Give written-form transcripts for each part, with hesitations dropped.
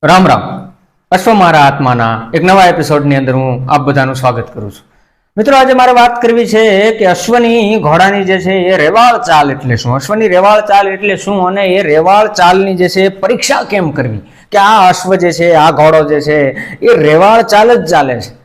રામ રામ. અશ્વ મારા આત્માના એક નવા એપિસોડની અંદર હું આપ બધાનું સ્વાગત કરું છું. મિત્રો, આજે મારે વાત કરવી છે કે અશ્વની ઘોડાની જે છે એ રેવાળ ચાલ એટલે શું, અશ્વની રેવાળ ચાલ એટલે શું, અને એ રેવાળ ચાલની જે છે પરીક્ષા કેમ કરવી, કે આ અશ્વ જે છે, આ ઘોડો જે છે એ રેવાળ ચાલ જ ચાલે છે,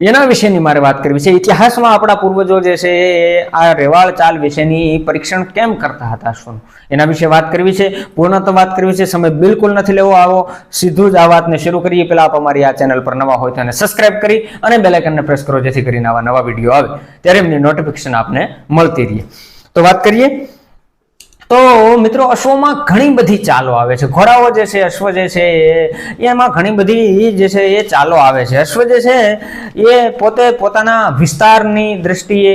એના વિશેની મારે વાત કરવી છે. ઇતિહાસમાં આપણા પૂર્વજો જે છે એ આ રેવાળ ચાલ વિશેની પરીક્ષણ કેમ કરતા હતા અશ્વનું, એના વિશે વાત કરવી છે. પૂર્ણ તો વાત કરવી છે, સમય બિલકુલ નથી લેવો. આવો સીધું જ આ વાતને શરૂ કરીએ. પહેલા આપ અમારી આ ચેનલ પર નવા હોય તો એને સબસ્ક્રાઇબ કરી અને બેલ આઇકનને પ્રેસ કરો, જેથી કરીને આવા નવા વિડીયો આવે ત્યારે એમની નોટિફિકેશન આપને મળતી રહે. તો વાત કરીએ તો મિત્રો, અશ્વમાં ઘણી બધી ચાલો આવે છે. ઘોડાઓ જે છે, અશ્વ જે છે એમાં ઘણી બધી જે છે એ ચાલો આવે છે. અશ્વ જે છે એ પોતે પોતાના વિસ્તારની દ્રષ્ટિએ,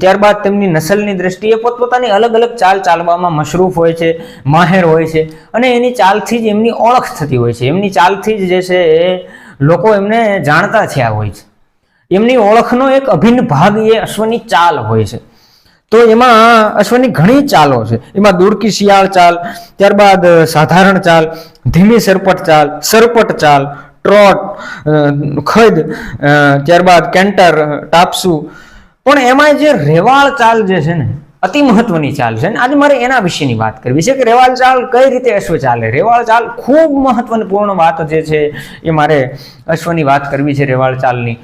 ત્યારબાદ તેમની નસલની દ્રષ્ટિએ પોતપોતાની અલગ અલગ ચાલ ચાલવામાં મશરૂફ હોય છે, માહેર હોય છે, અને એની ચાલથી જ એમની ઓળખ થતી હોય છે. એમની ચાલથી જ જે છે એ લોકો એમને જાણતા થયા હોય છે. એમની ઓળખનો એક અભિન્ન ભાગ એ અશ્વની ચાલ હોય છે. તો એમાં અશ્વની ઘણી ચાલો છે. એમાં દુડકી શિયાળ ચાલ, ત્યારબાદ સાધારણ ચાલ, ધીમી સરપટ ચાલ, સરપટ ચાલ, ટ્રોટ, ખદ, ત્યારબાદ કેન્ટર, ટાપસુ. પણ એમાં જે રેવાળ ચાલ જે છે ને, અતિ મહત્વની ચાલ છે ને, આજે મારે એના વિશેની વાત કરવી છે કે રેવાળ ચાલ કઈ રીતે અશ્વ ચાલે. રેવાળ ચાલ ખૂબ મહત્વપૂર્ણ વાત જે છે એ મારે અશ્વની વાત કરવી છે. રેવાળ ચાલની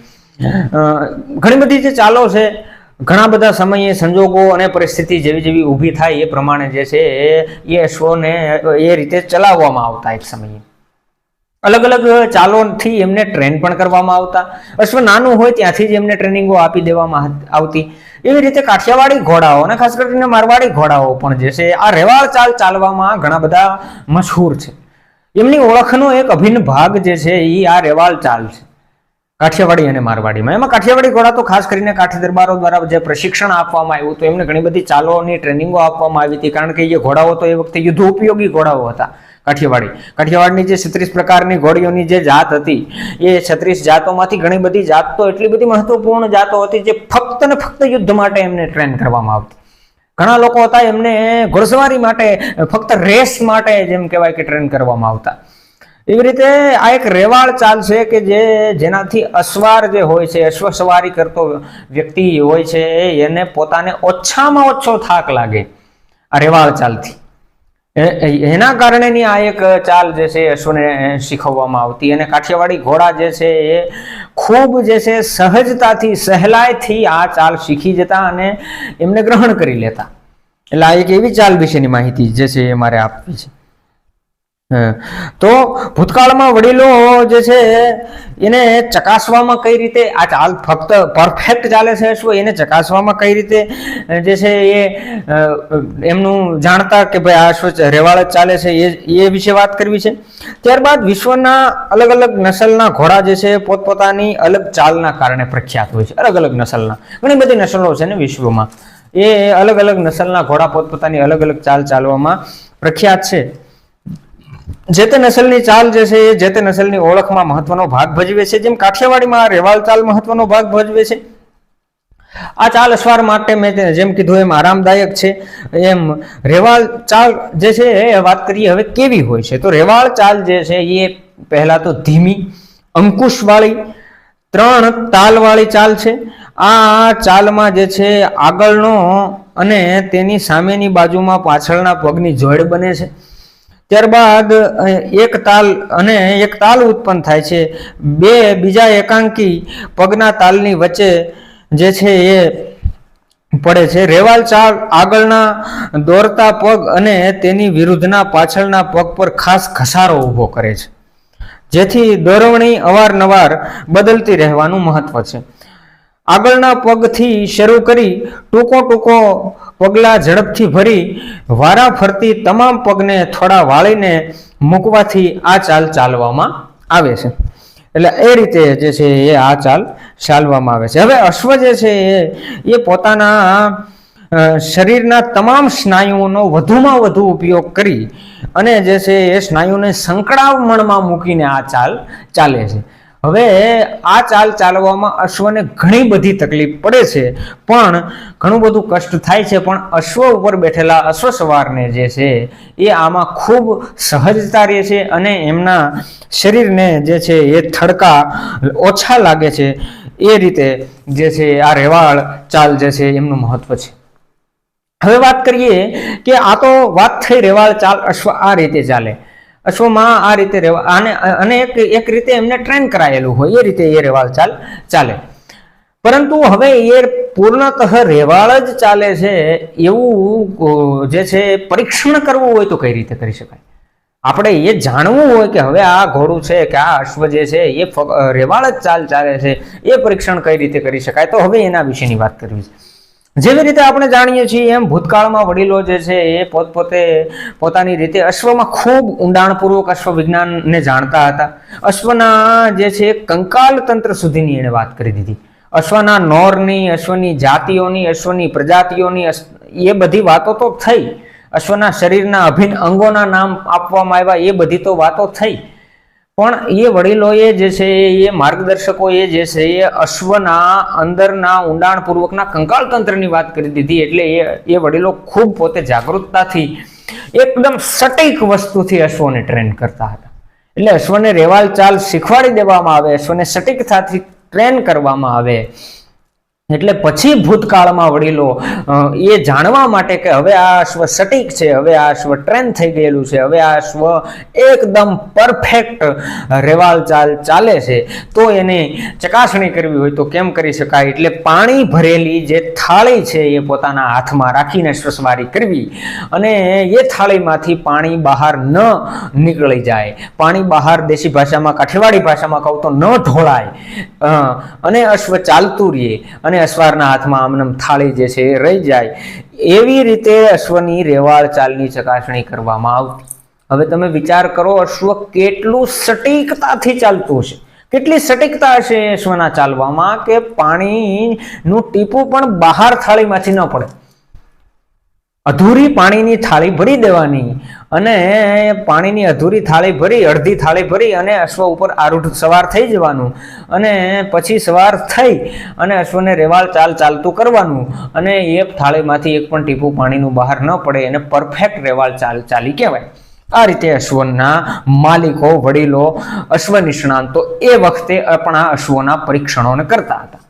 ઘણી બધી જે ચાલો છે, ઘણા બધા સમયે સંજોગો અને પરિસ્થિતિ જેવી જેવી ઊભી થાય એ પ્રમાણે જે છે એ અશ્વને એ રીતે ચલાવવામાં આવતા. એક સમયે અલગ અલગ ચાલોથી એમને ટ્રેન પણ કરવામાં આવતા. અશ્વ નાનું હોય ત્યાંથી જ એમને ટ્રેનિંગો આપી દેવામાં આવતી. એવી રીતે કાઠિયાવાડી ઘોડાઓ અને ખાસ કરીને મારવાડી ઘોડાઓ પણ જે છે આ રેવાળ ચાલ ચાલવામાં ઘણા બધા મશહૂર છે. એમની ઓળખનો એક અભિન્ન ભાગ જે છે એ આ રેવાળ ચાલ છે, કાઠિયાવાડી અને મારવાડીમાં. એમાં કાઠિયાવાડી ઘોડા તો ખાસ કરીને કાઠી દરબારો દ્વારા જે પ્રશિક્ષણ આપવામાં આવ્યું તો એમને ઘણી બધી ચાલોની ટ્રેનિંગો આપવામાં આવી હતી, કારણ કે એ ઘોડાઓ તો એ વખતે યુદ્ધ ઉપયોગી ઘોડાઓ હતા. કાઠિયાવાડની જે 36 પ્રકારની ઘોડીઓની જે જાત હતી, એ 36 જાતોમાંથી ઘણી બધી જાત તો એટલી બધી મહત્વપૂર્ણ જાતો હતી જે ફક્ત ને ફક્ત યુદ્ધ માટે એમને ટ્રેન કરવામાં આવતી. ઘણા લોકો હતા એમને ઘોડસવારી માટે, ફક્ત રેસ માટે જેમ કહેવાય કે ટ્રેન કરવામાં આવતા. એવી રીતે આ એક રેવાળ ચાલ છે કે જેનાથી અસવાર જે હોય છે, અશ્વ સવારી કરતો વ્યક્તિ હોય છે, એને પોતાને ઓછામાં ઓછો થાક લાગે આ રેવાળ ચાલથી. એના કારણેની આ એક ચાલ જે છે અશ્વને શીખવવામાં આવતી. અને કાઠિયાવાડી ઘોડા જે છે એ ખૂબ જે છે સહજતાથી, સહેલાઈથી આ ચાલ શીખી જતા અને એમને ગ્રહણ કરી લેતા. એટલે આ એક એવી ચાલ વિશેની માહિતી જે છે એ મારે આપવી છે. તો ભૂતકાળમાં વડીલો જે છે એને ચકાસવામાં કઈ રીતે આ ચાલ ફક્ત પરફેક્ટ ચાલે છે અશ્વ, એને ચકાસવામાં કઈ રીતે જે છે એ એમનું જાણતા કે ભાઈ આ અશ્વ રેવાળ જ ચાલે છે, એ વિશે વાત કરવી છે. ત્યારબાદ વિશ્વના અલગ અલગ નસલના ઘોડા જે છે પોતપોતાની અલગ ચાલના કારણે પ્રખ્યાત હોય છે. અલગ અલગ નસલના ઘણી બધી નસલો છે ને વિશ્વમાં, એ અલગ અલગ નસલના ઘોડા પોતપોતાની અલગ અલગ ચાલ ચાલવામાં પ્રખ્યાત છે. જે તે નસલની ચાલ જે છે એ જે તે નસલની ઓળખમાં મહત્વનો ભાગ ભજવે છે. જેમ કાઠિયાવાડીમાં રેવાળ ચાલ મહત્વનો ભાગ ભજવે છે. આ ચાલ અસવાર માટે મેં જેમ કીધું એમ આરામદાયક છે. એમ રેવાળ ચાલ જે છે એ વાત કરીએ હવે કેવી હોય છે. તો રેવાળ ચાલ જે છે એ પહેલા તો ધીમી, અંકુશવાળી, 3 તાલવાળી ચાલ છે. આ ચાલમાં જે છે આગળનો અને તેની સામેની બાજુમાં પાછળના પગની જોડ બને છે. ત્યારબાદ એક તાલ ઉત્પન્ન થાય છે. બીજા એકાંકી પગના તાલની વચ્ચે જે છે એ પડે છે. રેવાળ ચાલ આગળના દોરતા પગ અને તેની વિરુદ્ધના પાછળના પગ પર ખાસ ઘસારો ઊભો કરે છે, જેથી દોરવણી અવારનવાર બદલતી રહેવાનું મહત્વ છે. આગળના પગથી શરૂ કરી ટૂંકો પગલા ઝડપથી ભરી વારા ફરતી તમામ પગને થોડા વાળીને મૂકવાથી આ ચાલ ચાલવામાં આવે છે. એટલે એ રીતે જે છે એ આ ચાલ ચાલવામાં આવે છે. હવે અશ્વ જે છે એ પોતાના શરીરના તમામ સ્નાયુઓનો વધુમાં વધુ ઉપયોગ કરી અને જે છે એ સ્નાયુને સંકળામણમાં મૂકીને આ ચાલ ચાલે છે. હવે આ ચાલ ચાલવામાં અશ્વને ઘણી બધી તકલીફ પડે છે, પણ ઘણું બધું કષ્ટ થાય છે, પણ અશ્વ ઉપર બેઠેલા અશ્વ સવારને જે છે એ આમાં ખૂબ સહજતા રહે છે અને એમના શરીરને જે છે એ થડકા ઓછા લાગે છે. એ રીતે જે છે આ રેવાળ ચાલ જે છે એમનું મહત્વ છે. હવે વાત કરીએ કે આ તો વાત થઈ રેવાળ ચાલ, અશ્વ આ રીતે ચાલે, અશ્વમાં આ રીતે અને એક રીતે એમને ટ્રેન કરાયેલું હોય એ રીતે એ રેવાળ ચાલ ચાલે. પરંતુ હવે એ પૂર્ણતઃ રેવાળ જ ચાલે છે એવું જે છે પરીક્ષણ કરવું હોય તો કઈ રીતે કરી શકાય? આપણે એ જાણવું હોય કે હવે આ ઘોડું છે કે આ અશ્વ જે છે એ રેવાળ જ ચાલ ચાલે છે, એ પરીક્ષણ કઈ રીતે કરી શકાય? તો હવે એના વિશેની વાત કરવી છે. જેવી રીતે આપણે જાણીએ છીએ એમ ભૂતકાળમાં વડીલો જે છે એ પોતપોતે પોતાની રીતે અશ્વમાં ખૂબ ઊંડાણપૂર્વક અશ્વ વિજ્ઞાનને જાણતા હતા. અશ્વના જે છે કંકાલ તંત્ર સુધીની એને વાત કરી દીધી. અશ્વના નોરની, અશ્વની જાતિઓની, અશ્વની પ્રજાતિઓની, એ બધી વાતો તો થઈ. અશ્વના શરીરના અભિન્ન અંગોના નામ આપવામાં આવ્યા, એ બધી તો વાતો થઈ. પણ એ વડીલોએ જે છે એ માર્ગદર્શકોએ જે છે એ અશ્વના અંદરના ઊંડાણપૂર્વકના કંકાળ તંત્રની વાત કરી દીધી. એટલે એ વડીલો ખૂબ પોતે જાગૃતતાથી એકદમ સટીક વસ્તુથી અશ્વને ટ્રેન કરતા હતા. એટલે અશ્વને રેવાળ ચાલ શીખવાડી દેવામાં આવે, અશ્વને સટીકતાથી ટ્રેન કરવામાં આવે. એટલે પછી ભૂતકાળમાં વડીલો એ જાણવા માટે કે હવે આ અશ્વ સટીક છે, હવે આ અશ્વ ટ્રેન થઈ ગયેલું છે, હવે આ અશ્વ એકદમ પરફેક્ટ રેવાળ ચાલ ચાલે છે, તો એની ચકાસણી કરવી હોય તો કેમ કરી શકાય? એટલે પાણી ભરેલી જે થાળી છે એ પોતાના હાથમાં રાખીને અશ્વસવારી કરવી અને એ થાળીમાંથી પાણી બહાર ન નીકળી જાય, પાણી બહાર દેશી ભાષામાં, કાઠિયાવાડી ભાષામાં કહું તો ન ઢોળાય, અને અશ્વ ચાલતું રહે અને અશ્વારના હાથમાં આમનામ થાળી જે છે એ રહી જાય, એવી રીતે અશ્વની રેવાળ ચાલની ચકાસણી કરવામાં આવતી. હવે તમે વિચાર કરો, અશ્વ કેટલું સટીકતાથી ચાલતું હશે, કેટલી સટીકતા હશે અશ્વના ચાલવામાં કે પાણીનું ટીપું પણ બહાર થાળીમાંથી ન પડે. અધૂરી પાણીની થાળી ભરી દેવાની અને પાણીની અધૂરી થાળી ભરી, અડધી થાળી ભરી અને અશ્વ ઉપર આરૂઢ સવાર થઈ જવાનું અને પછી સવાર થઈ અને અશ્વને રેવાળ ચાલ ચાલતું કરવાનું અને એ થાળીમાંથી એક પણ ટીપું પાણીનું બહાર ન પડે, એને પરફેક્ટ રેવાળ ચાલ ચાલી કહેવાય. આ રીતે અશ્વના માલિકો, વડીલો, અશ્વ નિષ્ણાંતો એ વખતે આપણા અશ્વોના પરીક્ષણોને કરતા હતા.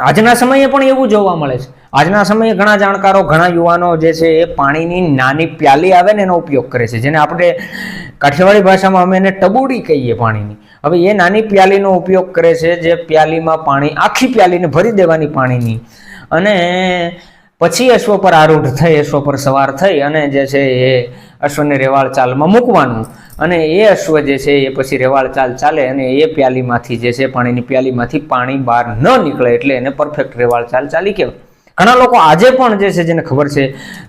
આજના સમયે પણ એવું જોવા મળે છે. આજના સમયે ઘણા જાણકારો, ઘણા યુવાનો જે છે એ પાણીની નાની પ્યાલી આવે ને એનો ઉપયોગ કરે છે, જેને આપણે કાઠિયાવાડી ભાષામાં અમે એને ટબુડી કહીએ પાણીની. હવે એ નાની પ્યાલીનો ઉપયોગ કરે છે, જે પ્યાલીમાં પાણી, આખી પ્યાલીને ભરી દેવાની પાણીની, અને પછી અશ્વ પર આરૂઢ થઈ, અશ્વ પર સવાર થઈ અને જે છે એ અશ્વને રેવાળ ચાલમાં મૂકવાનું અને એ અશ્વ જે છે એ પછી રેવાળ ચાલ ચાલે અને એ પ્યાલીમાંથી જે છે પાણીની પ્યાલીમાંથી પાણી બહાર ન નીકળે, એટલે એને પરફેક્ટ રેવાળ ચાલ ચાલી કહેવાય. ઘણા લોકો આજે પણ જે છે, જેને ખબર છે,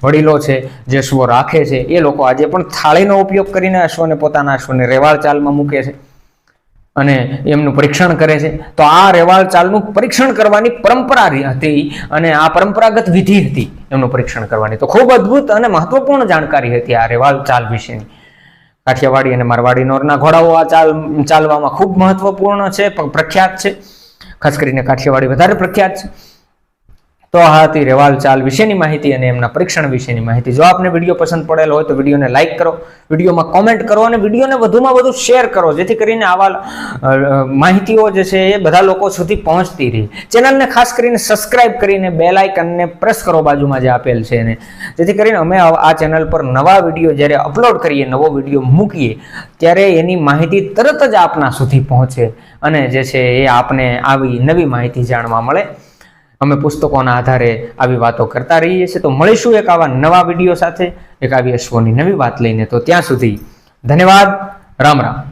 વડીલો છે, જે અશ્વો રાખે છે, એ લોકો આજે પણ થાળીનો ઉપયોગ કરીને અશ્વને, પોતાના અશ્વને રેવાળ ચાલમાં મૂકે છે અને એમનું પરીક્ષણ કરે છે. તો આ રેવાળ ચાલનું પરીક્ષણ કરવાની પરંપરા હતી અને આ પરંપરાગત વિધિ હતી એમનું પરીક્ષણ કરવાની. તો ખૂબ અદ્ભુત અને મહત્વપૂર્ણ જાણકારી હતી આ રેવાળ ચાલ વિશેની. કાઠિયાવાડી અને મારવાડી નોરના ઘોડાઓ આ ચાલ ચાલવામાં ખૂબ મહત્વપૂર્ણ છે, પ્રખ્યાત છે. ખાસ કરીને કાઠિયાવાડી વધારે પ્રખ્યાત છે. તો આ હતી રેવાળ ચાલ વિશેની માહિતી અને એમના પરીક્ષણ વિશેની માહિતી. જો આપને વિડીયો પસંદ પડેલો હોય તો વિડીયોને લાઇક કરો, વિડીયોમાં કોમેન્ટ કરો અને વિડીયોને વધુમાં વધુ શેર કરો, જેથી કરીને આવા માહિતીઓ જે છે એ બધા લોકો સુધી પહોંચતી રહે. ચેનલને ખાસ કરીને સબસ્ક્રાઇબ કરીને બેલ આઇકનને પ્રેસ કરો બાજુમાં જે આપેલ છે એને, જેથી કરીને અમે આ ચેનલ પર નવા વિડીયો જ્યારે અપલોડ કરીએ, નવો વિડીયો મૂકીએ ત્યારે એની માહિતી તરત જ આપના સુધી પહોંચે અને જે છે એ આપને આવી નવી માહિતી જાણવા મળે. અમે પુસ્તકોના આધારે આવી વાતો કરતા રહીએ છીએ. તો મળીશું એક આવા નવા વિડીયો સાથે, એક આવી અશ્વોની નવી વાત લઈને. તો ત્યાં સુધી ધન્યવાદ. રામ રામ.